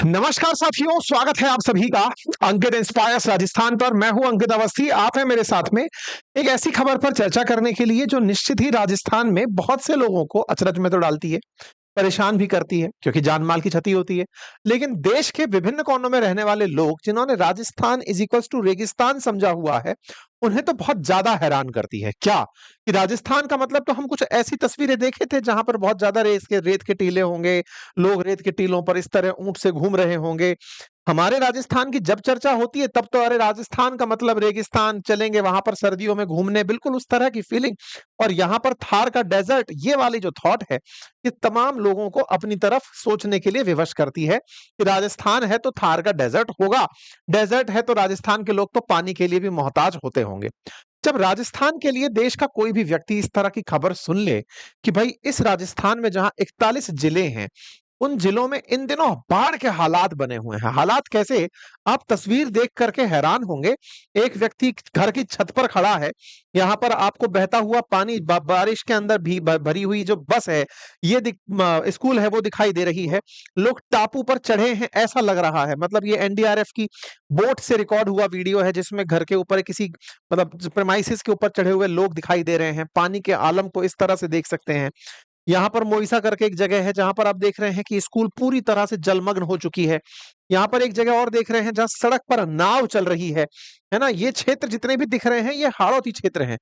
नमस्कार साथियों, स्वागत है आप सभी का अंकित इंस्पायर्स राजस्थान पर। मैं हूं अंकित अवस्थी। आप हैं मेरे साथ में एक ऐसी खबर पर चर्चा करने के लिए जो निश्चित ही राजस्थान में बहुत से लोगों को अचरज में तो डालती है, परेशान भी करती है क्योंकि जान-माल की क्षति होती है। लेकिन देश के विभिन्न कोनों में रहने वाले लोग जिन्होंने राजस्थान इज़ इक्वल्स टू रेगिस्तान समझा हुआ है, उन्हें तो बहुत ज़्यादा हैरान करती है। क्या? कि राजस्थान का मतलब तो हम कुछ ऐसी तस्वीरें देखे थे जहाँ पर बहुत ज़्यादा रेत के टीले होंगे, लोग रेत के टीलों पर इस तरह ऊँट से घूम रहे होंगे। हमारे राजस्थान की जब चर्चा होती है तब तो अरे राजस्थान का मतलब रेगिस्तान, चलेंगे वहाँ पर सर्दियों में घूमने, बिल्कुल उस तरह की फीलिंग। और यहाँ पर थार का डेज़र्ट, ये वाली जो थॉट है, ये तमाम लोगों को अपनी तरफ सोचने के लिए विवश करती है कि राजस्थान है तो थार का डेज़र्ट होगा, डेज़र्ट है तो राजस्थान के लोग तो पानी के लिए भी मोहताज होते होंगे। जब राजस्थान के लिए देश का कोई भी व्यक्ति इस तरह की खबर सुन ले कि भाई इस राजस्थान में जहाँ 41 जिले हैं, उन जिलों में इन दिनों बाढ़ के हालात बने हुए हैं। हालात कैसे? आप तस्वीर देख करके हैरान होंगे। एक व्यक्ति घर की छत पर खड़ा है, यहाँ पर आपको बहता हुआ पानी बारिश के अंदर भी भरी हुई जो बस है, ये स्कूल है वो दिखाई दे रही है। लोग टापू पर चढ़े हैं ऐसा लग रहा है। मतलब ये एनडीआरएफ की बोट से रिकॉर्ड हुआ वीडियो है जिसमें घर के ऊपर किसी मतलब प्रेमाइसेस के ऊपर चढ़े हुए लोग दिखाई दे रहे हैं। पानी के आलम को इस तरह से देख सकते हैं। यहाँ पर मोइसा करके एक जगह है जहाँ पर आप देख रहे हैं कि स्कूल पूरी तरह से जलमग्न हो चुकी है। यहाँ पर एक जगह और देख रहे हैं जहाँ सड़क पर नाव चल रही है ना? ये क्षेत्र जितने भी दिख रहे हैं ये हाड़ौती क्षेत्र हैं।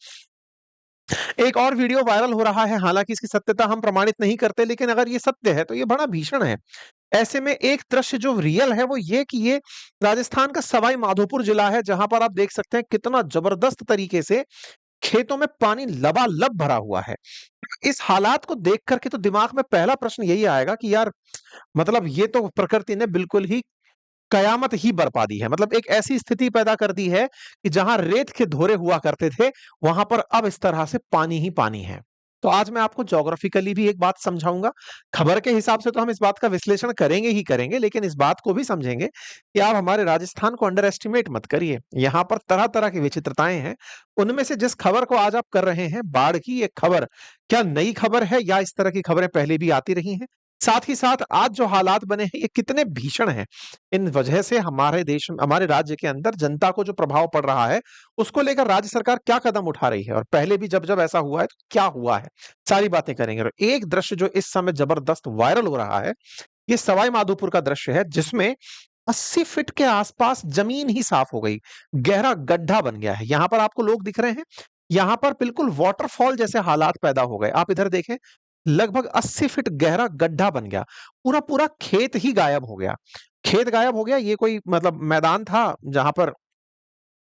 एक और वीडियो वायरल हो रहा है, हालाँकि इसकी सत्यता हम प्रमाणित नहीं करते, लेकिन अगर ये सत्य है तो ये बड़ा भीषण है। ऐसे में एक दृश्य जो रियल है वो ये कि ये राजस्थान का सवाई माधोपुर जिला है जहाँ पर आप देख सकते हैं कितना जबरदस्त तरीके से खेतों में पानी लबालब भरा हुआ है। इस हालात को देख कर के तो दिमाग में पहला प्रश्न यही आएगा कि यार मतलब ये तो प्रकृति ने बिल्कुल ही कयामत ही बरपा दी है। मतलब एक ऐसी स्थिति पैदा कर दी है कि जहां रेत के धोरे हुआ करते थे, वहां पर अब इस तरह से पानी ही पानी है। तो आज मैं आपको ज्योग्राफिकली भी एक बात समझाऊंगा। खबर के हिसाब से तो हम इस बात का विश्लेषण करेंगे ही करेंगे, लेकिन इस बात को भी समझेंगे कि आप हमारे राजस्थान को अंडर एस्टिमेट मत करिए। यहाँ पर तरह तरह की विचित्रताएं हैं। उनमें से जिस खबर को आज आप कर रहे हैं, बाढ़ की ये खबर, क्या नई खबर है या इस तरह की खबरें पहले भी आती रही हैं? साथ ही साथ आज जो हालात बने हैं ये कितने भीषण हैं। इन वजह से हमारे देश में, हमारे राज्य के अंदर जनता को जो प्रभाव पड़ रहा है, उसको लेकर राज्य सरकार क्या कदम उठा रही है और पहले भी जब-जब ऐसा हुआ है तो क्या हुआ है? सारी बातें करेंगे। और एक दृश्य जो इस समय जबरदस्त वायरल हो रहा है, ये सवाई माधोपुर का दृश्य है जिसमें 80 फीट के आसपास जमीन ही साफ हो गई। गहरा गड्ढा बन गया है। यहाँ पर आपको लोग दिख रहे हैं। यहाँ पर बिल्कुल वाटरफॉल जैसे हालात पैदा हो गए। आप इधर देखें, लगभग 80 फीट गहरा गड्ढा बन गया। पूरा-पूरा खेत ही गायब हो गया। खेत गायब हो गया, ये कोई मतलब मैदान था जहाँ पर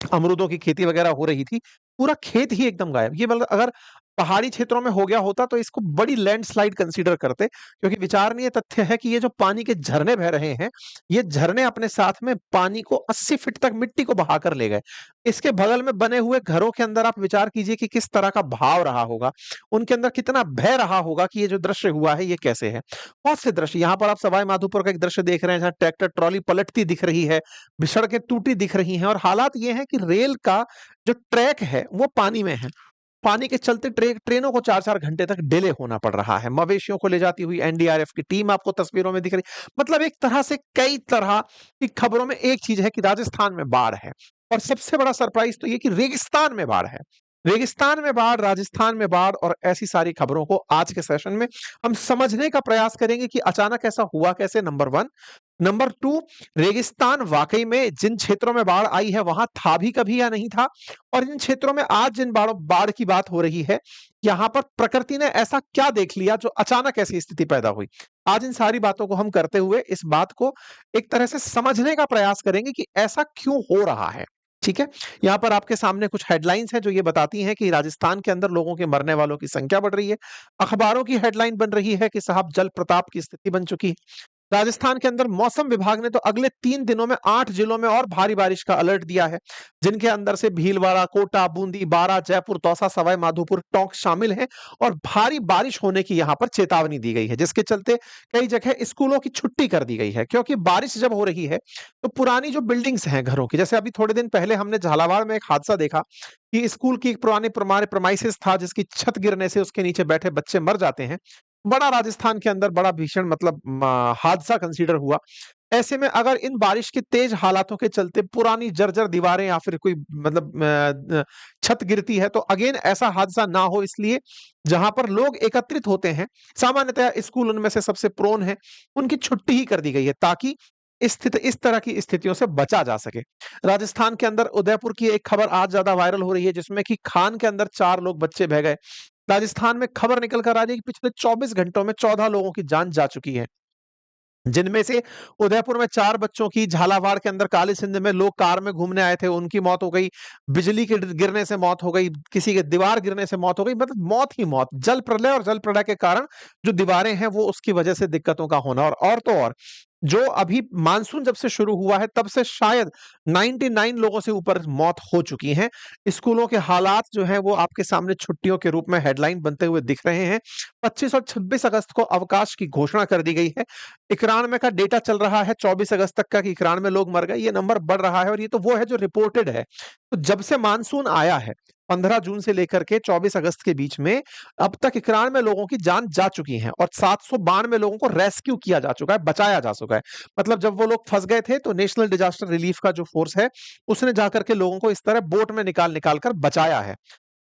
अमरूदों की खेती वगैरह हो रही थी, पूरा खेत ही एकदम गायब। ये मतलब अगर पहाड़ी क्षेत्रों में हो गया होता तो इसको बड़ी लैंडस्लाइड कंसीडर करते, क्योंकि विचारणीय तथ्य है कि ये जो पानी के झरने बह रहे हैं, ये झरने अपने साथ में पानी को 80 फीट तक मिट्टी को बहाकर ले गए। इसके बगल में बने हुए घरों के अंदर आप विचार कीजिए कि किस तरह का भाव रहा होगा, उनके अंदर कितना भय रहा होगा कि ये जो दृश्य हुआ है ये कैसे है। बहुत से दृश्य यहाँ पर आप सवाई माधोपुर का एक दृश्य देख रहे हैं जहाँ ट्रैक्टर ट्रॉली पलटती दिख रही है, सड़कें टूटी दिख रही हैं और हालात ये हैं कि रेल का जो ट्रैक है वो पानी में है। पानी के चलते ट्रेनों को 4-4 घंटे तक डिले होना पड़ रहा है। मवेशियों को ले जाती हुई एनडीआरएफ की टीम आपको तस्वीरों में दिख रही। मतलब एक तरह से कई तरह की खबरों में एक चीज है कि राजस्थान में बाढ़ है और सबसे बड़ा सरप्राइज तो ये कि रेगिस्तान में बाढ़ है। रेगिस्तान में बाढ़, राजस्थान में बाढ़ और ऐसी सारी खबरों को आज के सेशन में हम समझने का प्रयास करेंगे कि अचानक ऐसा हुआ कैसे, नंबर 1। नंबर 2, रेगिस्तान वाकई में जिन क्षेत्रों में बाढ़ आई है वहां था भी कभी या नहीं था, और इन क्षेत्रों में आज जिन बाढ़ की बात हो रही है, यहाँ पर प्रकृति ने ऐसा क्या देख लिया जो अचानक ऐसी स्थिति पैदा हुई। आज इन सारी बातों को हम करते हुए इस बात को एक तरह से समझने का प्रयास करेंगे कि ऐसा क्यों हो रहा है। ठीक है? यहाँ पर आपके सामने कुछ हेडलाइंस हैं जो ये बताती हैं कि राजस्थान के अंदर लोगों के मरने वालों की संख्या बढ़ रही है। अखबारों की हेडलाइन बन रही है कि साहब जल प्रताप की स्थिति बन चुकी है। राजस्थान के अंदर मौसम विभाग ने तो अगले 3 दिनों में 8 जिलों में और भारी बारिश का अलर्ट दिया है, जिनके अंदर से भीलवाड़ा, कोटा, बूंदी, बारां, जयपुर, दौसा, सवाई माधोपुर, टोंक शामिल हैं और भारी बारिश होने की यहाँ पर चेतावनी दी गई है, जिसके चलते कई जगह स्कूलों की छुट्टी कर दी गई है। क्योंकि बारिश जब हो रही है तो पुरानी जो बिल्डिंग्स हैं घरों की, जैसे अभी थोड़े दिन पहले हमने झालावाड़ में एक हादसा देखा कि स्कूल की एक पुराने प्रोमाइसेस था जिसकी छत गिरने से उसके नीचे बैठे बच्चे मर जाते हैं। बड़ा राजस्थान के अंदर बड़ा भीषण मतलब हादसा कंसीडर हुआ। ऐसे में अगर इन बारिश के तेज हालातों के चलते पुरानी जर्जर दीवारें या फिर कोई मतलब छत गिरती है, तो अगेन ऐसा हादसा ना हो, इसलिए जहां पर लोग एकत्रित होते हैं, सामान्यतः स्कूल उनमें से सबसे प्रोन है, उनकी छुट्टी ही कर दी गई है ताकि इस तरह की स्थितियों से बचा जा सके। राजस्थान के अंदर उदयपुर की एक खबर आज ज्यादा वायरल हो रही है, जिसमें कि खान के अंदर 4 लोग बच्चे बह गए। राजस्थान में खबर निकल कर आ रही है कि पिछले 24 घंटों में 14 लोगों की जान जा चुकी है, जिनमें से उदयपुर में 4 बच्चों की, झालावाड़ के अंदर काली सिंध में लोग कार में घूमने आए थे, उनकी मौत हो गई, बिजली के गिरने से मौत हो गई, किसी के दीवार गिरने से मौत हो गई, मतलब मौत ही मौत। जल प्रलय और जल प्रलय के कारण जो दीवारें हैं वो उसकी वजह से दिक्कतों का होना, और तो और जो अभी मानसून जब से शुरू हुआ है तब से शायद 99 लोगों से ऊपर मौत हो चुकी हैं। स्कूलों के हालात जो हैं वो आपके सामने छुट्टियों के रूप में हेडलाइन बनते हुए दिख रहे हैं। 25 और 26 अगस्त को अवकाश की घोषणा कर दी गई है। 91 का डेटा चल रहा है 24 अगस्त तक का कि 91 लोग मर गए। ये नंबर बढ़ रहा है और ये तो वो है जो रिपोर्टेड है। तो जब से मानसून आया है 15 जून से लेकर के 24 अगस्त के बीच में अब तक 91 लोगों की जान जा चुकी है और 792 लोगों को रेस्क्यू किया जा चुका है, बचाया जा चुका है। मतलब जब वो लोग फंस गए थे तो नेशनल डिजास्टर रिलीफ का जो फोर्स है उसने जाकर के लोगों को इस तरह बोट में निकाल निकाल कर बचाया है।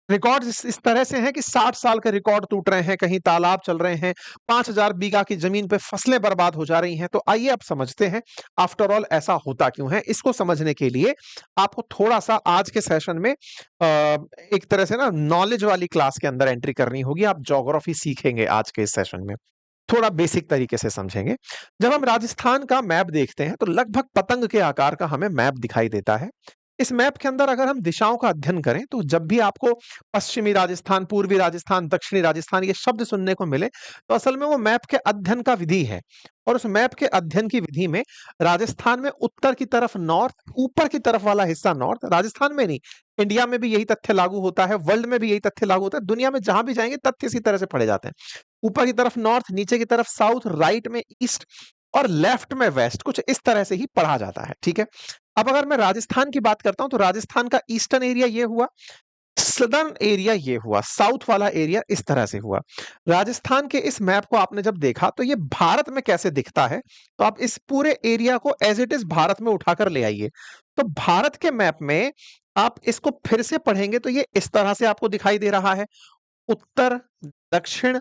रिकॉर्ड इस तरह से हैं कि 60 साल के रिकॉर्ड टूट रहे हैं, कहीं तालाब चल रहे हैं, 5000 बीघा की जमीन पे फसलें बर्बाद हो जा रही हैं। तो आइए अब समझते हैं आफ्टर ऑल ऐसा होता क्यों है। इसको समझने के लिए आपको थोड़ा सा आज के सेशन में एक तरह से ना नॉलेज वाली क्लास के अंदर एंट्री करनी होगी। आप ज्योग्राफी सीखेंगे आज के इस सेशन में, थोड़ा बेसिक तरीके से समझेंगे। जब हम राजस्थान का मैप देखते हैं तो लगभग पतंग के आकार का हमें मैप दिखाई देता है। इस मैप के अंदर अगर हम दिशाओं का अध्ययन करें तो जब भी आपको पश्चिमी राजस्थान, पूर्वी राजस्थान, दक्षिणी राजस्थान ये शब्द सुनने को मिले तो असल में वो मैप के अध्ययन का विधि है। और उस मैप के अध्ययन की विधि में राजस्थान में उत्तर की तरफ नॉर्थ, ऊपर की तरफ वाला हिस्सा नॉर्थ, राजस्थान में नहीं, इंडिया में भी यही तथ्य लागू होता है, वर्ल्ड में भी यही तथ्य लागू होता है, दुनिया में जहां भी जाएंगे तथ्य इसी तरह से पढ़े जाते हैं। ऊपर की तरफ नॉर्थ, नीचे की तरफ साउथ, राइट में ईस्ट और लेफ्ट में वेस्ट, कुछ इस तरह से ही पढ़ा जाता है। ठीक है, अब अगर मैं राजस्थान की बात करता हूं तो राजस्थान का ईस्टर्न एरिया ये हुआ, सदर्न एरिया ये हुआ, साउथ वाला एरिया इस तरह से हुआ। राजस्थान के इस मैप को आपने जब देखा तो ये भारत में कैसे दिखता है, तो आप इस पूरे एरिया को एज इट इज भारत में उठाकर ले आइए। तो भारत के मैप में आप इसको फिर से पढ़ेंगे तो ये इस तरह से आपको दिखाई दे रहा है, उत्तर, दक्षिण,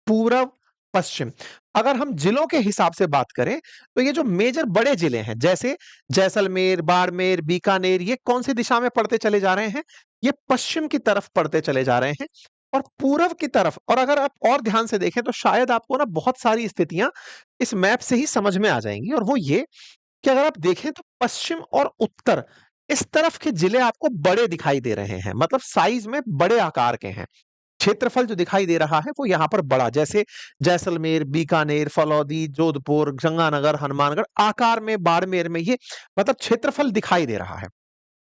पूरब, पश्चिम। अगर हम जिलों के हिसाब से बात करें तो ये जो मेजर बड़े जिले हैं जैसे जैसलमेर, बाड़मेर, बीकानेर, ये कौन सी दिशा में पड़ते चले जा रहे हैं, ये पश्चिम की तरफ पड़ते चले जा रहे हैं। और पूरब की तरफ, और अगर आप और ध्यान से देखें तो शायद आपको ना बहुत सारी स्थितियां इस मैप से ही समझ में आ जाएंगी, और वो ये कि अगर आप देखें तो पश्चिम और उत्तर इस तरफ के जिले आपको बड़े दिखाई दे रहे हैं, मतलब साइज में बड़े आकार के हैं। क्षेत्रफल जो दिखाई दे रहा है वो यहां पर बड़ा, जैसे जैसलमेर, बीकानेर, फलौदी, जोधपुर, गंगानगर, हनुमानगढ़, आकार में बाड़मेर में ये मतलब क्षेत्रफल दिखाई दे रहा है।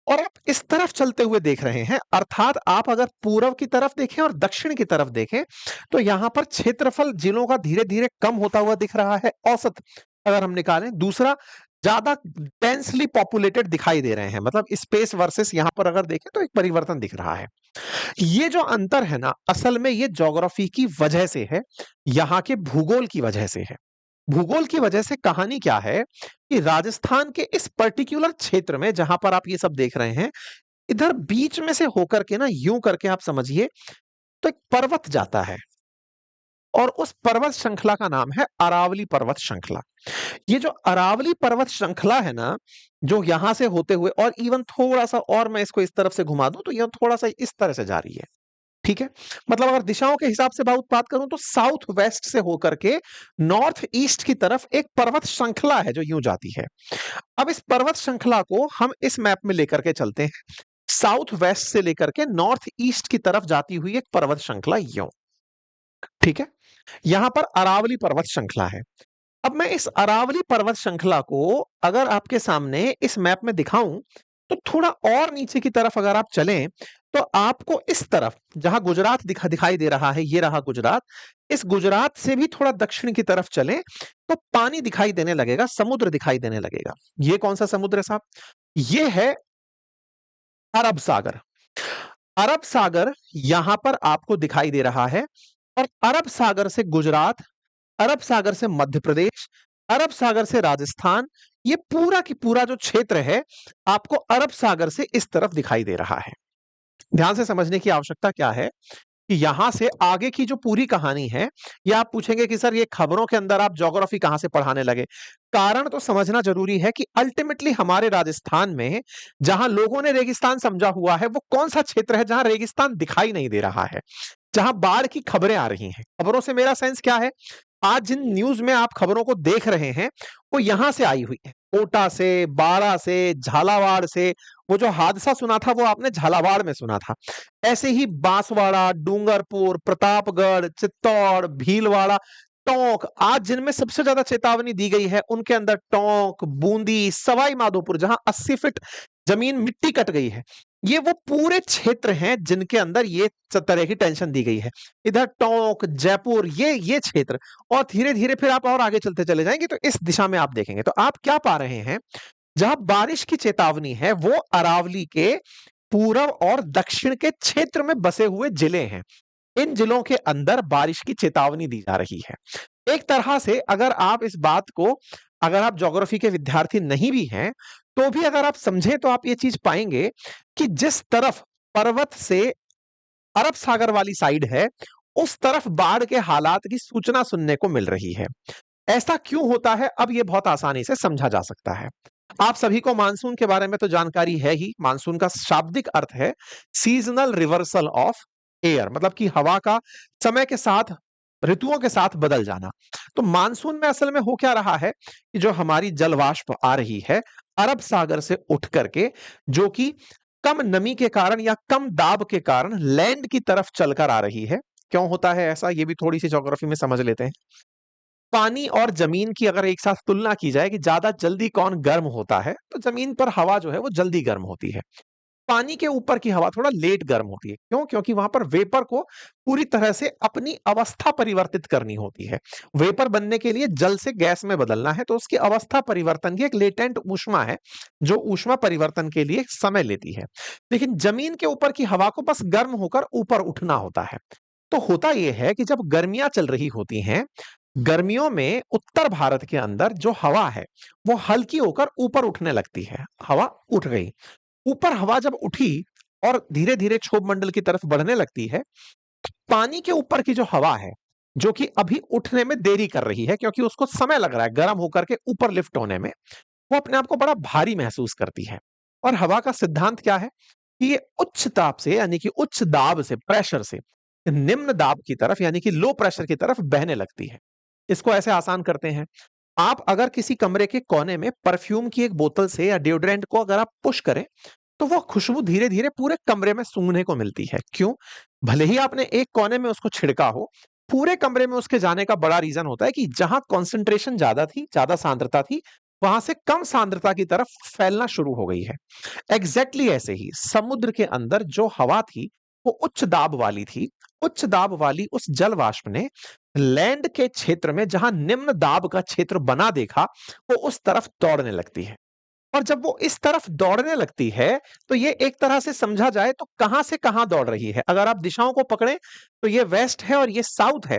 और आप इस तरफ चलते हुए देख रहे हैं, अर्थात आप अगर पूर्व की तरफ देखें और दक्षिण की तरफ देखें तो यहां पर क्षेत्रफल जिलों का धीरे धीरे कम होता हुआ दिख रहा है, औसत अगर हम निकालें। दूसरा, ज्यादा डेंसली पॉपुलेटेड दिखाई दे रहे हैं, मतलब स्पेस वर्सेस यहां पर अगर देखें तो एक परिवर्तन दिख रहा है। ये जो अंतर है ना, असल में ये ज्योग्राफी की वजह से है, यहाँ के भूगोल की वजह से है। भूगोल की वजह से कहानी क्या है कि राजस्थान के इस पर्टिकुलर क्षेत्र में जहां पर आप ये सब देख रहे हैं, इधर बीच में से होकर के ना यूं करके आप समझिए तो एक पर्वत जाता है, और उस पर्वत श्रृंखला का नाम है अरावली पर्वत श्रृंखला। ये जो अरावली पर्वत श्रृंखला है ना, जो यहां से होते हुए और इवन थोड़ा सा और मैं इसको इस तरफ से घुमा दूं तो यह थोड़ा सा इस तरह से जा रही है। ठीक है, मतलब अगर दिशाओं के हिसाब से बात करूं तो साउथ वेस्ट से होकर के नॉर्थ ईस्ट की तरफ एक पर्वत श्रृंखला है जो यूं जाती है। अब इस पर्वत श्रृंखला को हम इस मैप में लेकर के चलते हैं, साउथ वेस्ट से लेकर के नॉर्थ ईस्ट की तरफ जाती हुई एक पर्वत श्रृंखला यूं। ठीक है, यहां पर अरावली पर्वत श्रृंखला है। अब मैं इस अरावली पर्वत श्रृंखला को अगर आपके सामने इस मैप में दिखाऊं तो थोड़ा और नीचे की तरफ अगर आप चलें तो आपको इस तरफ जहां गुजरात दिखाई दे रहा है, ये रहा गुजरात, इस गुजरात से भी थोड़ा दक्षिण की तरफ चलें तो पानी दिखाई देने लगेगा, समुद्र दिखाई देने लगेगा। ये कौन सा समुद्र है साहब? ये है अरब सागर। अरब सागर यहां पर आपको दिखाई दे रहा है, और अरब सागर से गुजरात, अरब सागर से मध्य प्रदेश, अरब सागर से राजस्थान, ये पूरा की पूरा जो क्षेत्र है, आपको अरब सागर से इस तरफ दिखाई दे रहा है। ध्यान से समझने की आवश्यकता क्या है कि यहां से आगे की जो पूरी कहानी है, ये आप पूछेंगे कि सर ये खबरों के अंदर आप ज्योग्राफी कहां से पढ़ाने लगे? कारण तो समझना जरूरी है कि अल्टीमेटली हमारे राजस्थान में जहां लोगों ने रेगिस्तान समझा हुआ है, वो कौन सा क्षेत्र है जहां रेगिस्तान दिखाई नहीं दे रहा है, जहां बाढ़ की खबरें आ रही हैं। खबरों से मेरा सेंस क्या है? आज जिन न्यूज में आप खबरों को देख रहे हैं, वो यहां से आई हुई है, कोटा से, बारा से, झालावाड़ से। वो जो हादसा सुना था वो आपने झालावाड़ में सुना था। ऐसे ही बांसवाड़ा, डूंगरपुर, प्रतापगढ़, चित्तौड़, भीलवाड़ा, टोंक, आज जिनमें सबसे ज्यादा चेतावनी दी गई है, उनके अंदर टोंक, बूंदी, सवाई माधोपुर, जहां 80 फीट जमीन मिट्टी कट गई है, ये वो पूरे क्षेत्र हैं जिनके अंदर ये तरह की टेंशन दी गई है। इधर टोंक, जयपुर, ये क्षेत्र, और धीरे धीरे फिर आप और आगे चलते चले जाएंगे तो इस दिशा में आप देखेंगे तो आप क्या पा रहे हैं, जहां बारिश की चेतावनी है वो अरावली के पूरब और दक्षिण के क्षेत्र में बसे हुए जिले हैं। इन जिलों के अंदर बारिश की चेतावनी दी जा रही है। एक तरह से अगर आप इस बात को, अगर आप ज्योग्राफी के विद्यार्थी नहीं भी हैं, तो भी अगर आप समझें तो आप ये चीज पाएंगे कि जिस तरफ पर्वत से अरब सागर वाली साइड है, उस तरफ बाढ़ के हालात की सूचना सुनने को मिल रही है। ऐसा क्यों होता है, अब यह बहुत आसानी से समझा जा सकता है। आप सभी को मानसून के बारे में तो जानकारी है ही। मानसून का शाब्दिक अर्थ है सीजनल रिवर्सल ऑफ एयर, मतलब कि हवा का समय के साथ, ऋतुओं के साथ बदल जाना। तो मानसून में असल में हो क्या रहा है कि जो हमारी जल वाष्प आ रही है अरब सागर से उठ करके, जो कि कम नमी के कारण या कम दाब के कारण लैंड की तरफ चलकर आ रही है। क्यों होता है ऐसा, ये भी थोड़ी सी ज्योग्राफी में समझ लेते हैं। पानी और जमीन की अगर एक साथ तुलना की जाए कि ज्यादा जल्दी कौन गर्म होता है, तो जमीन पर हवा जो है वो जल्दी गर्म होती है। पानी के ऊपर की हवा थोड़ा लेट गर्म होती है। क्यों? क्योंकि वहां पर वेपर को पूरी तरह से अपनी अवस्था परिवर्तित करनी होती है। वेपर बनने के लिए जल से गैस में बदलना है, तो उसकी अवस्था परिवर्तन की एक लेटेंट ऊष्मा है, जो ऊष्मा परिवर्तन के लिए समय लेती है। लेकिन जमीन के ऊपर की हवा को बस गर्म होकर ऊपर उठना होता है। तो होता यह है कि जब गर्मियां चल रही होती हैं, गर्मियों में उत्तर भारत के अंदर जो हवा है वो हल्की होकर ऊपर उठने लगती है। हवा उठ गई, ऊपर हवा जब उठी और धीरे धीरे क्षोभ मंडल की तरफ बढ़ने लगती है, पानी के ऊपर की जो हवा है, जो कि अभी उठने में देरी कर रही है क्योंकि उसको समय लग रहा है गर्म होकर के ऊपर लिफ्ट होने में, वो अपने आप को बड़ा भारी महसूस करती है। और हवा का सिद्धांत क्या है कि ये उच्च ताप से, यानी कि उच्च दाब से, प्रेशर से निम्न दाब की तरफ, यानी कि लो प्रेशर की तरफ बहने लगती है। इसको ऐसे आसान करते हैं, आप अगर किसी कमरे के कोने में परफ्यूम की एक बोतल से या डिओड्रेंट को अगर आप पुश करें, तो वो खुशबू धीरे धीरे पूरे कमरे में सूंघने को मिलती है। क्यों? भले ही आपने एक कोने में उसको छिड़का हो, पूरे कमरे में उसके जाने का बड़ा रीजन होता है कि जहां कॉन्सेंट्रेशन ज्यादा थी, ज्यादा सांद्रता थी, वहां से कम सांद्रता की तरफ फैलना शुरू हो गई है। एग्जैक्टली ऐसे ही समुद्र के अंदर जो हवा थी वो उच्च दाब वाली थी। उच्च दाब वाली उस जल वाष्प ने लैंड के क्षेत्र में जहां निम्न दाब का क्षेत्र बना देखा, वो उस तरफ दौड़ने लगती है। और जब वो इस तरफ दौड़ने लगती है, तो ये एक तरह से समझा जाए तो कहां से कहां दौड़ रही है। अगर आप दिशाओं को पकड़ें तो ये वेस्ट है और ये साउथ है।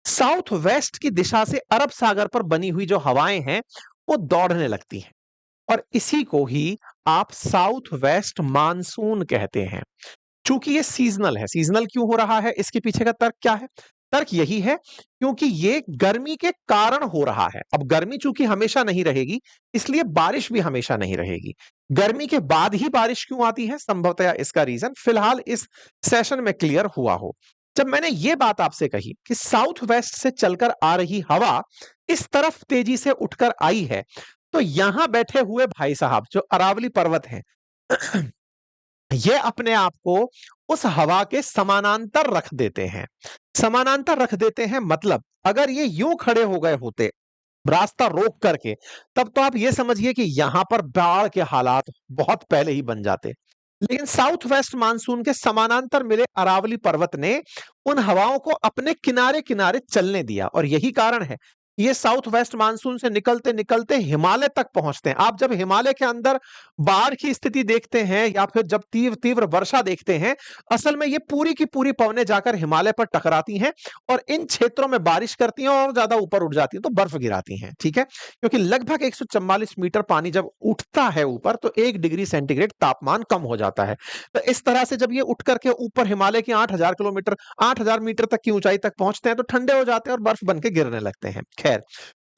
साउथ वेस्ट की दिशा से अरब सागर पर बनी हुई जो हवाएं हैं वो दौड़ने लगती हैं, और इसी को ही आप साउथ वेस्ट मानसून कहते हैं। चूंकि ये सीजनल है, सीजनल क्यों हो रहा है, इसके पीछे का तर्क क्या है? तर्क यही है क्योंकि ये गर्मी के कारण हो रहा है। अब गर्मी चूंकि हमेशा नहीं रहेगी, इसलिए बारिश भी हमेशा नहीं रहेगी। गर्मी के बाद ही बारिश क्यों आती है, संभवतया इसका रीजन फिलहाल इस सेशन में क्लियर हुआ हो। जब मैंने ये बात आपसे कही कि साउथ वेस्ट से चलकर आ रही हवा इस तरफ तेजी से उठकर आई है, तो यहां बैठे हुए भाई साहब जो अरावली पर्वत हैं, ये अपने आप को उस हवा के समानांतर रख देते हैं। समानांतर रख देते हैं मतलब अगर ये यूं खड़े हो गए होते रास्ता रोक करके, तब तो आप ये समझिए कि यहां पर बाढ़ के हालात बहुत पहले ही बन जाते। लेकिन साउथ वेस्ट मानसून के समानांतर मिले अरावली पर्वत ने उन हवाओं को अपने किनारे किनारे चलने दिया, और यही कारण है ये साउथ वेस्ट मानसून से निकलते निकलते हिमालय तक पहुंचते हैं। आप जब हिमालय के अंदर बाढ़ की स्थिति देखते हैं या फिर जब तीव्र तीव्र वर्षा देखते हैं, असल में ये पूरी की पूरी पवनें जाकर हिमालय पर टकराती हैं और इन क्षेत्रों में बारिश करती हैं और ज्यादा ऊपर उठ जाती हैं, तो बर्फ गिराती हैं। ठीक है, क्योंकि लगभग 144 मीटर पानी जब उठता है ऊपर तो 1 डिग्री सेंटीग्रेड तापमान कम हो जाता है। तो इस तरह से जब ये उठ करके ऊपर हिमालय की 8,000 किलोमीटर 8,000 मीटर तक की ऊंचाई तक पहुंचते हैं तो ठंडे हो जाते हैं और बर्फ बन के गिरने लगते हैं। खैर,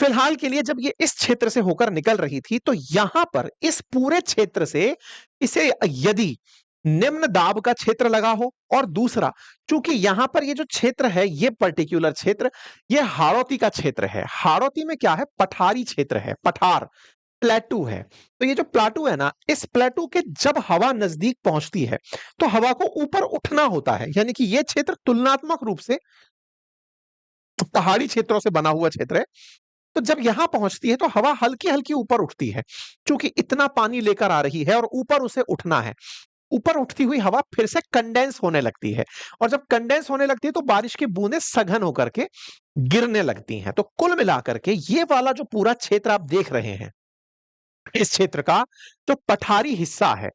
फिलहाल के लिए जब ये इस क्षेत्र से होकर निकल रही थी तो यहां पर इस पूरे क्षेत्र से इसे यदि निम्न दाब का क्षेत्र लगा हो, और दूसरा, चूंकि यहां पर ये जो क्षेत्र है, ये पर्टिकुलर क्षेत्र, ये हाड़ौती का क्षेत्र है। हाड़ौती में क्या है? पठारी क्षेत्र है, पठार, प्लेटू है। तो ये जो प्लाटू है ना, इस प्लेटू के जब हवा नजदीक पहुंचती है तो हवा को ऊपर उठना होता है, यानी कि ये क्षेत्र तुलनात्मक रूप से पहाड़ी क्षेत्रों से बना हुआ क्षेत्र है। तो जब यहां पहुंचती है तो हवा हल्की हल्की ऊपर उठती है, क्योंकि इतना पानी लेकर आ रही है और ऊपर उसे उठना है। ऊपर उठती हुई हवा फिर से कंडेंस होने लगती है, और जब कंडेंस होने लगती है तो बारिश की बूंदें सघन होकर के गिरने लगती हैं। तो कुल मिलाकर के ये वाला जो पूरा क्षेत्र आप देख रहे हैं, इस क्षेत्र का जो पठारी हिस्सा है,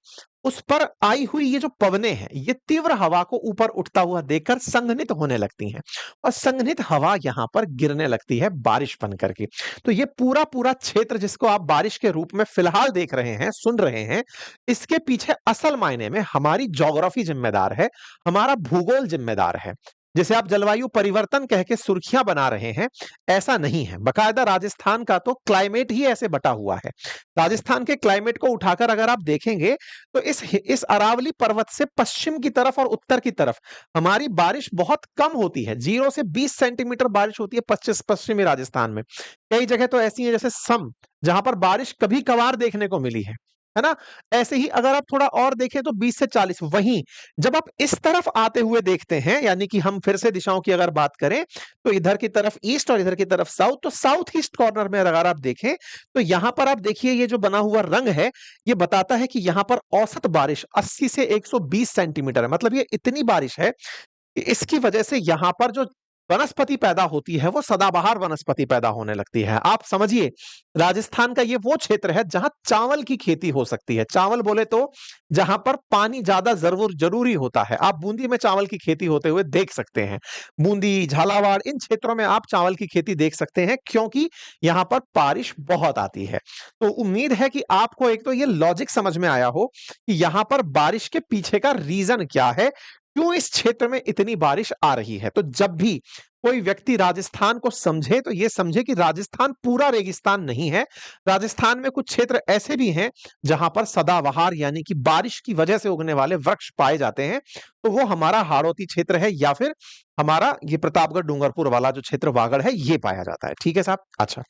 उस पर आई हुई ये जो पवनें हैं, ये तीव्र हवा को ऊपर उठता हुआ देखकर संघनित होने लगती हैं और संघनित हवा यहां पर गिरने लगती है बारिश बन करके। तो ये पूरा पूरा क्षेत्र जिसको आप बारिश के रूप में फिलहाल देख रहे हैं, सुन रहे हैं, इसके पीछे असल मायने में हमारी ज्योग्राफी जिम्मेदार है, हमारा भूगोल जिम्मेदार है। जिसे आप जलवायु परिवर्तन कह के सुर्खियां बना रहे हैं, ऐसा नहीं है। बकायदा राजस्थान का तो क्लाइमेट ही ऐसे बटा हुआ है। राजस्थान के क्लाइमेट को उठाकर अगर आप देखेंगे तो इस अरावली पर्वत से पश्चिम की तरफ और उत्तर की तरफ हमारी बारिश बहुत कम होती है। 0 से 20 सेंटीमीटर बारिश होती है पश्चिमी राजस्थान में। कई जगह तो ऐसी है जैसे सम, जहां पर बारिश कभी कभार देखने को मिली है ना। ऐसे ही अगर आप थोड़ा और देखें तो 20 से 40। वहीं जब आप इस तरफ आते हुए देखते हैं, यानी कि हम फिर से दिशाओं की अगर बात करें तो इधर की तरफ ईस्ट और इधर की तरफ साउथ, तो साउथ ईस्ट कॉर्नर में अगर आप देखें तो यहां पर आप देखिए ये जो बना हुआ रंग है, ये बताता है कि यहां पर औसत बारिश 80 से 120 सेंटीमीटर है। मतलब ये इतनी बारिश है कि इसकी वजह से यहां पर जो वनस्पति पैदा होती है वो सदाबहार वनस्पति पैदा होने लगती है। आप समझिए, राजस्थान का ये वो क्षेत्र है जहां चावल की खेती हो सकती है। चावल बोले तो जहां पर पानी ज्यादा जरूरी होता है। आप बूंदी में चावल की खेती होते हुए देख सकते हैं। बूंदी, झालावाड़, इन क्षेत्रों में आप चावल की खेती देख सकते हैं, क्योंकि यहां पर बारिश बहुत आती है। तो उम्मीद है कि आपको एक तो ये लॉजिक समझ में आया हो कि यहां पर बारिश के पीछे का रीजन क्या है, क्यों इस क्षेत्र में इतनी बारिश आ रही है। तो जब भी कोई व्यक्ति राजस्थान को समझे तो यह समझे कि राजस्थान पूरा रेगिस्तान नहीं है। राजस्थान में कुछ क्षेत्र ऐसे भी हैं जहां पर सदाबहार यानी कि बारिश की वजह से उगने वाले वृक्ष पाए जाते हैं। तो वो हमारा हाड़ौती क्षेत्र है, या फिर हमारा ये प्रतापगढ़ डूंगरपुर वाला जो क्षेत्र वागड़ है, ये पाया जाता है। ठीक है साहब। अच्छा,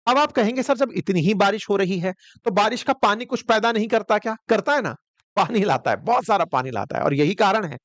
अब आप कहेंगे सर जब इतनी ही बारिश हो रही है तो बारिश का पानी कुछ पैदा नहीं करता क्या? करता है ना, पानी लाता है, बहुत सारा पानी लाता है। और यही कारण है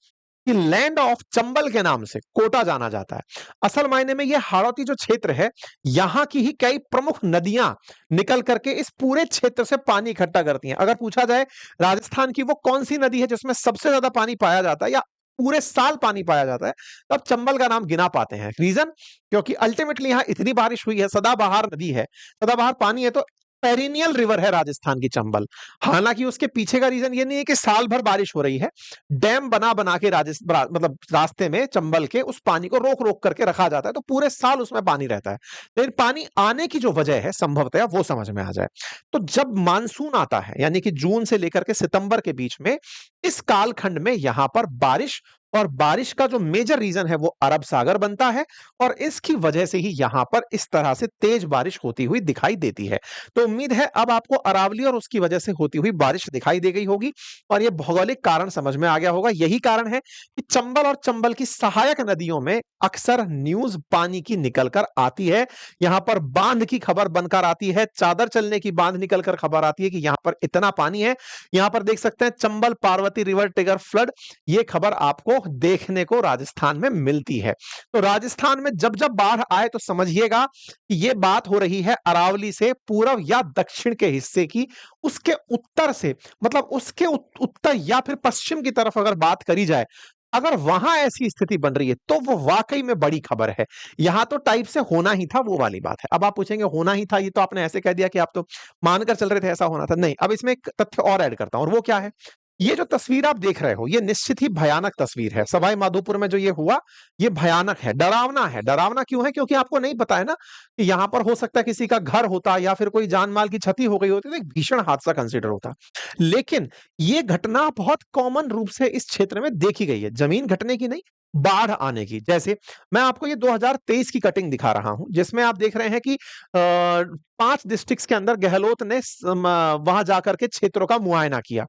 कि लैंड ऑफ चंबल के नाम से कोटा जाना जाता है। असल मायने में यह हाड़ौती जो क्षेत्र है, यहां की ही कई प्रमुख नदियां निकल करके इस पूरे क्षेत्र से पानी इकट्ठा करती हैं। अगर पूछा जाए राजस्थान की वो कौन सी नदी है जिसमें सबसे ज्यादा पानी पाया जाता है या पूरे साल पानी पाया जाता है, तो आप चंबल का नाम गिना पाते हैं। रीजन, क्योंकि अल्टीमेटली यहां इतनी बारिश हुई है, सदाबहार नदी है, सदाबहार पानी है, तो पेरिनियल रिवर है राजस्थान की चंबल। हालांकि उसके पीछे का रीजन ये नहीं है कि साल भर बारिश हो रही है। डैम बना बना के मतलब रास्ते में चंबल के उस पानी को रोक रोक करके रखा जाता है, तो पूरे साल उसमें पानी रहता है। लेकिन पानी आने की जो वजह है संभवतः वो समझ में आ जाए। तो जब मानसून आता है, यानी कि जून से लेकर के सितंबर के बीच में, इस कालखंड में यहां पर बारिश, और बारिश का जो मेजर रीजन है वो अरब सागर बनता है, और इसकी वजह से ही यहां पर इस तरह से तेज बारिश होती हुई दिखाई देती है। तो उम्मीद है अब आपको अरावली और उसकी वजह से होती हुई बारिश दिखाई दे गई होगी और यह भौगोलिक कारण समझ में आ गया होगा। यही कारण है कि चंबल और चंबल की सहायक नदियों में अक्सर न्यूज पानी की निकलकर आती है। यहां पर बांध की खबर बनकर आती है, चादर चलने की बांध निकलकर खबर आती है कि यहां पर इतना पानी है। यहां पर देख सकते हैं Chambal Parvati river trigger flood, ये खबर आपको देखने को राजस्थान में मिलती है। तो राजस्थान में जब जब बाढ़ आए तो समझिएगा कि यह बात हो रही है अरावली से पूर्व या दक्षिण के हिस्से की, उसके उत्तर से, मतलब उसके उत्तर या फिर पश्चिम की तरफ अगर बात करी जाए अगर वहां ऐसी स्थिति बन रही है तो वो वाकई में बड़ी खबर है। यहां तो टाइप से होना ही था, वो वाली बात है। अब आप पूछेंगे होना ही था, ये तो आपने ऐसे कह दिया कि आप तो मानकर चल रहे थे ऐसा होना था। नहीं, अब इसमें एक तथ्य और ऐड करता हूं, और वो क्या है? ये जो तस्वीर आप देख रहे हो, ये निश्चित ही भयानक तस्वीर है। सवाई माधोपुर में जो ये हुआ, ये भयानक है, डरावना है। डरावना क्यों है? क्योंकि आपको नहीं पता है ना कि यहां पर हो सकता है किसी का घर होता या फिर कोई जान माल की क्षति हो गई होती, तो एक भीषण हादसा कंसिडर होता। लेकिन ये घटना बहुत कॉमन रूप से इस क्षेत्र में देखी गई है, जमीन घटने की नहीं, बाढ़ आने की। जैसे मैं आपको ये 2023 की कटिंग दिखा रहा हूं, जिसमें आप देख रहे हैं कि 5 डिस्ट्रिक्ट्स के अंदर गहलोत ने वहां जाकर के क्षेत्रों का मुआयना किया।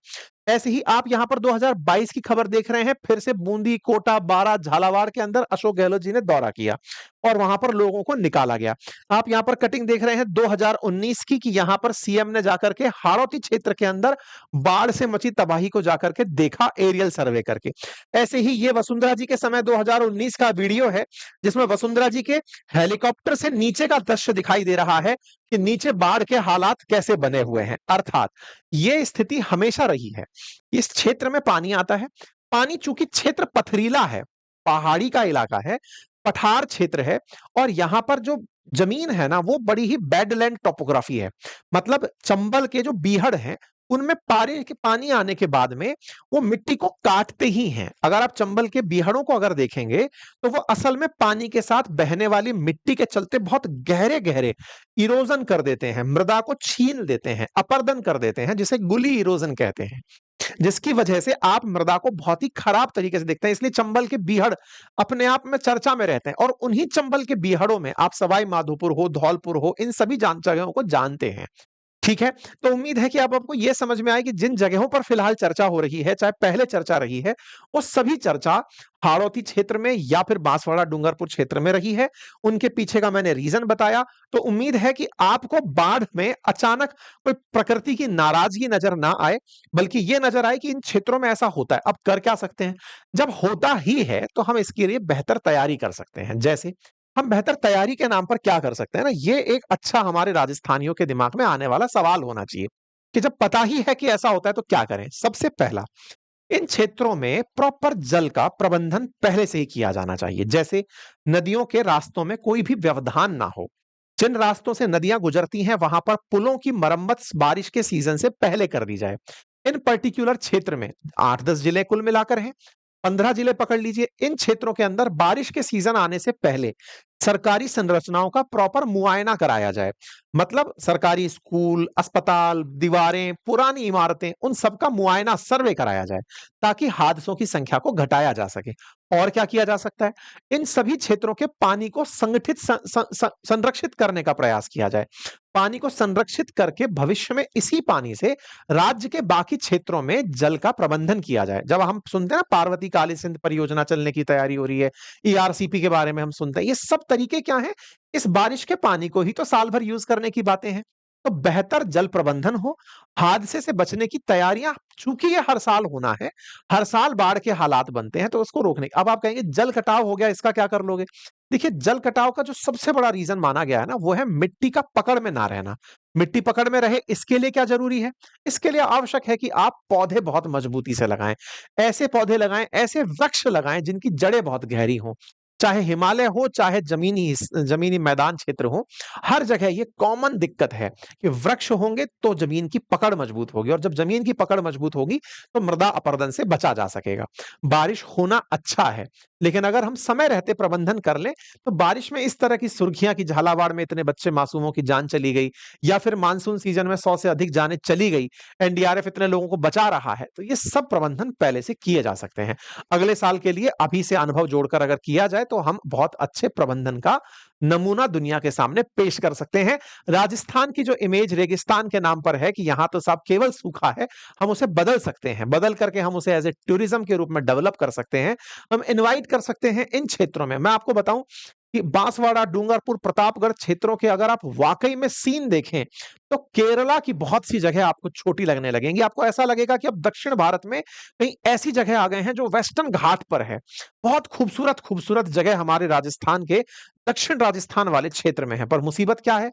ऐसे ही आप यहां पर 2022 की खबर देख रहे हैं, फिर से बूंदी, कोटा, बारां, झालावाड़ के अंदर अशोक गहलोत जी ने दौरा किया और वहां पर लोगों को निकाला गया। आप यहां पर कटिंग देख रहे हैं 2019 की, कि यहां पर सीएम ने जाकर के हाड़ौती क्षेत्र के अंदर बाढ़ से मची तबाही को जाकर के देखा, एरियल सर्वे करके। ऐसे ही ये वसुंधरा जी के समय 2019 का वीडियो है, जिसमें वसुंधरा जी के हेलीकॉप्टर से नीचे का दृश्य दिखाई दे रहा है कि नीचे बाढ़ के हालात कैसे बने हुए हैं। अर्थात ये स्थिति हमेशा रही है। इस क्षेत्र में पानी आता है, पानी चूंकि क्षेत्र पथरीला है, पहाड़ी का इलाका है, पठार क्षेत्र है, और यहां पर जो जमीन है ना, वो बड़ी ही बैडलैंड टोपोग्राफी है। मतलब चंबल के जो बीहड़ हैं, उनमें पानी आने के बाद में वो मिट्टी को काटते ही हैं। अगर आप चंबल के बीहड़ों को अगर देखेंगे, तो वो असल में पानी के साथ बहने वाली मिट्टी के चलते बहुत गहरे गहरे इरोजन कर देते हैं, मृदा को छीन देते हैं, अपर्दन कर देते हैं, जिसे गुली इरोजन कहते हैं। जिसकी वजह से आप मृदा को बहुत ही खराब तरीके से देखते हैं। इसलिए चंबल के बीहड़ अपने आप में चर्चा में रहते हैं, और उन्हीं चंबल के बीहड़ों में आप सवाई माधोपुर हो, धौलपुर हो, इन सभी जगहों को जानते हैं। ठीक है? तो उम्मीद है कि अब आपको ये समझ में आए कि जिन जगहों पर फिलहाल चर्चा हो रही है, चाहे पहले चर्चा रही है, वो सभी चर्चा हाड़ौती क्षेत्र में या फिर बांसवाड़ा डूंगरपुर क्षेत्र में रही है। उनके पीछे का मैंने रीजन बताया। तो उम्मीद है कि आपको बाढ़ में अचानक कोई प्रकृति की नाराजगी नजर ना आए, बल्कि ये नजर आए कि इन क्षेत्रों में ऐसा होता है। अब कर क्या सकते हैं? जब होता ही है, तो हम इसके लिए बेहतर तैयारी कर सकते हैं। जैसे हम बेहतर तैयारी के नाम पर क्या कर सकते हैं ना, ये एक अच्छा हमारे राजस्थानियों के दिमाग में आने वाला सवाल होना चाहिए कि जब पता ही है कि ऐसा होता है तो क्या करें। सबसे पहला, इन क्षेत्रों में प्रॉपर जल का प्रबंधन पहले से ही किया जाना चाहिए। जैसे नदियों के रास्तों में कोई भी व्यवधान ना हो। जिन रास्तों से नदियां गुजरती हैं, वहां पर पुलों की मरम्मत बारिश के सीजन से पहले कर दी जाए। इन पर्टिकुलर क्षेत्र में 8-10 जिले कुल मिलाकर हैं, 15 जिले पकड़ लीजिए। इन क्षेत्रों के अंदर बारिश के सीजन आने से पहले सरकारी संरचनाओं का प्रॉपर मुआयना कराया जाए। मतलब सरकारी स्कूल, अस्पताल, दीवारें, पुरानी इमारतें, उन सबका मुआयना, सर्वे कराया जाए, ताकि हादसों की संख्या को घटाया जा सके। और क्या किया जा सकता है? इन सभी क्षेत्रों के पानी को संगठित संरक्षित करने का प्रयास किया जाए। पानी को संरक्षित करके भविष्य में इसी पानी से राज्य के बाकी क्षेत्रों में जल का प्रबंधन किया जाए। जब हम सुनते हैं ना, पार्वती काली सिंध परियोजना चलने की तैयारी हो रही है, ईआरसीपी के बारे में हम सुनते हैं, ये सब तरीके क्या हैं? इस बारिश के पानी को ही तो साल भर यूज करने की बातें हैं। तो बेहतर जल प्रबंधन हो, हादसे से बचने की तैयारियां, चूंकि ये हर साल होना है, हर साल बाढ़ के हालात बनते हैं, तो उसको रोकने। अब आप कहेंगे जल कटाव हो गया, इसका क्या कर लोगे? देखिए, जल कटाव का जो सबसे बड़ा रीजन माना गया है ना, वो है मिट्टी का पकड़ में ना रहना। मिट्टी पकड़ में रहे, इसके लिए क्या जरूरी है? इसके लिए आवश्यक है कि आप पौधे बहुत मजबूती से लगाएं। ऐसे पौधे लगाएं, ऐसे वृक्ष लगाएं जिनकी जड़ें बहुत गहरी हों। चाहे हिमालय हो, चाहे जमीनी मैदान क्षेत्र हो, हर जगह ये कॉमन दिक्कत है कि वृक्ष होंगे तो जमीन की पकड़ मजबूत होगी, और जब जमीन की पकड़ मजबूत होगी, तो मृदा अपरदन से बचा जा सकेगा। बारिश होना अच्छा है, लेकिन अगर हम समय रहते प्रबंधन कर लें, तो बारिश में इस तरह की सुर्खियां कि झालावाड़ में इतने बच्चे मासूमों की जान चली गई, या फिर मानसून सीजन में 100 से अधिक जानें चली गई, एनडीआरएफ इतने लोगों को बचा रहा है, तो ये सब प्रबंधन पहले से किए जा सकते हैं। अगले साल के लिए अभी से अनुभव जोड़कर अगर किया जाए, तो हम बहुत अच्छे प्रबंधन का नमूना दुनिया के सामने पेश कर सकते हैं। राजस्थान की जो इमेज रेगिस्तान के नाम पर है कि यहां तो सब केवल सूखा है, हम उसे बदल सकते हैं। बदल करके हम उसे एज ए टूरिज्म के रूप में डेवलप कर सकते हैं। हम इनवाइट कर सकते हैं इन क्षेत्रों में। मैं आपको बताऊं कि बांसवाड़ा, डूंगरपुर, प्रतापगढ़ क्षेत्रों के अगर आप वाकई में सीन देखें, तो केरला की बहुत सी जगह आपको छोटी लगने लगेंगी। आपको ऐसा लगेगा कि अब दक्षिण भारत में कहीं ऐसी जगह आ गए हैं जो वेस्टर्न घाट पर है। बहुत खूबसूरत खूबसूरत जगह हमारे राजस्थान के दक्षिण राजस्थान वाले क्षेत्र में है, पर मुसीबत क्या है?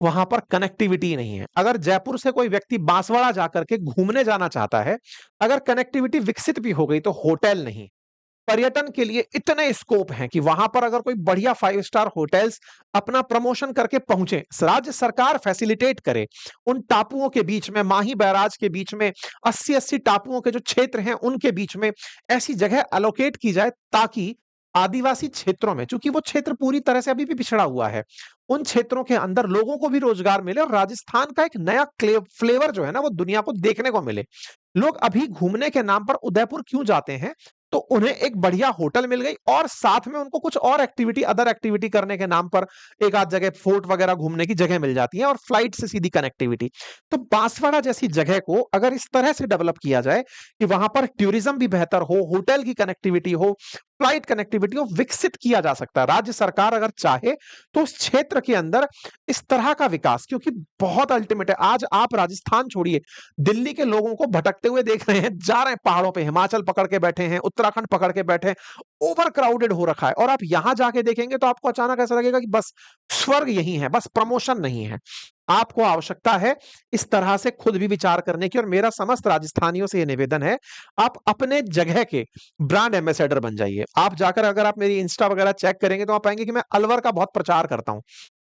वहां पर कनेक्टिविटी नहीं है। अगर जयपुर से कोई व्यक्ति बांसवाड़ा जाकर के घूमने जाना चाहता है, अगर कनेक्टिविटी विकसित भी हो गई, तो होटल नहीं, पर्यटन के लिए इतने स्कोप हैं कि वहां पर अगर कोई बढ़िया 5 स्टार होटल्स अपना प्रमोशन करके पहुंचे, राज्य सरकार फैसिलिटेट करे, उन टापुओं के बीच में, माही बैराज के बीच में, 80-80 टापुओं के जो क्षेत्र हैं उनके बीच में ऐसी जगह एलोकेट की जाए ताकि आदिवासी क्षेत्रों में, चूंकि वो क्षेत्र पूरी तरह से अभी भी पिछड़ा हुआ है, उन क्षेत्रों के अंदर लोगों को भी रोजगार मिले और राजस्थान का एक नया फ्लेवर जो है ना वो दुनिया को देखने को मिले। लोग अभी घूमने के नाम पर उदयपुर क्यों जाते हैं? तो उन्हें एक बढ़िया होटल मिल गई और साथ में उनको कुछ और एक्टिविटी, अदर एक्टिविटी करने के नाम पर एक आध जगह फोर्ट वगैरह घूमने की जगह मिल जाती है और फ्लाइट से सीधी कनेक्टिविटी। तो बांसवाड़ा जैसी जगह को अगर इस तरह से डेवलप किया जाए कि वहां पर टूरिज्म भी बेहतर हो, होटल की कनेक्टिविटी हो, फ्लाइट कनेक्टिविटी हो, विकसित किया जा सकता है। राज्य सरकार अगर चाहे तो उस क्षेत्र के अंदर इस तरह का विकास, क्योंकि बहुत अल्टीमेट है। आज आप राजस्थान छोड़िए, दिल्ली के लोगों को भटकते हुए देख रहे हैं, जा रहे हैं पहाड़ों पे, हिमाचल पकड़ के बैठे हैं, उत्तराखंड पकड़ के बैठे हैं, ओवर क्राउडेड हो रखा है। और आप यहां जाके देखेंगे तो आपको अचानक ऐसा लगेगा कि बस स्वर्ग यही है, बस प्रमोशन नहीं है। आपको आवश्यकता है इस तरह से खुद भी विचार करने की, और मेरा समस्त राजस्थानियों से यह निवेदन है, आप अपने जगह के ब्रांड एम्बेसडर बन जाइए। आप जाकर अगर आप मेरी इंस्टा वगैरह चेक करेंगे तो आप पाएंगे कि मैं अलवर का बहुत प्रचार करता हूं।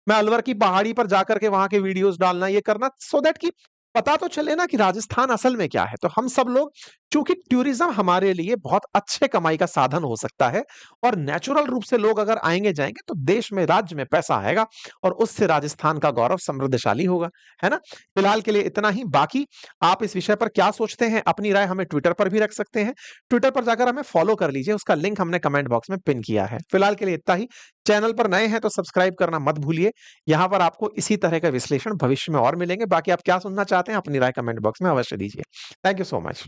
मैं अलवर की पहाड़ी पर जाकर के वहां के वीडियोस डालना, ये करना, सो दैट कि पता तो चले ना कि राजस्थान असल में क्या है। तो हम सब लोग, चूंकि टूरिज्म हमारे लिए बहुत अच्छे कमाई का साधन हो सकता है और नेचुरल रूप से लोग अगर आएंगे जाएंगे तो देश में, राज्य में पैसा आएगा और उससे राजस्थान का गौरव समृद्धशाली होगा, है ना। फिलहाल के लिए इतना ही। बाकी आप इस विषय पर क्या सोचते हैं, अपनी राय हमें ट्विटर पर भी रख सकते हैं। ट्विटर पर जाकर हमें फॉलो कर लीजिए, उसका लिंक हमने कमेंट बॉक्स में पिन किया है। फिलहाल के लिए इतना ही। चैनल पर नए हैं तो सब्सक्राइब करना मत भूलिए। यहां पर आपको इसी तरह का विश्लेषण भविष्य में और मिलेंगे। बाकी आप क्या सुनना चाहते हैं, अपनी राय कमेंट बॉक्स में अवश्य दीजिए। Thank you so much.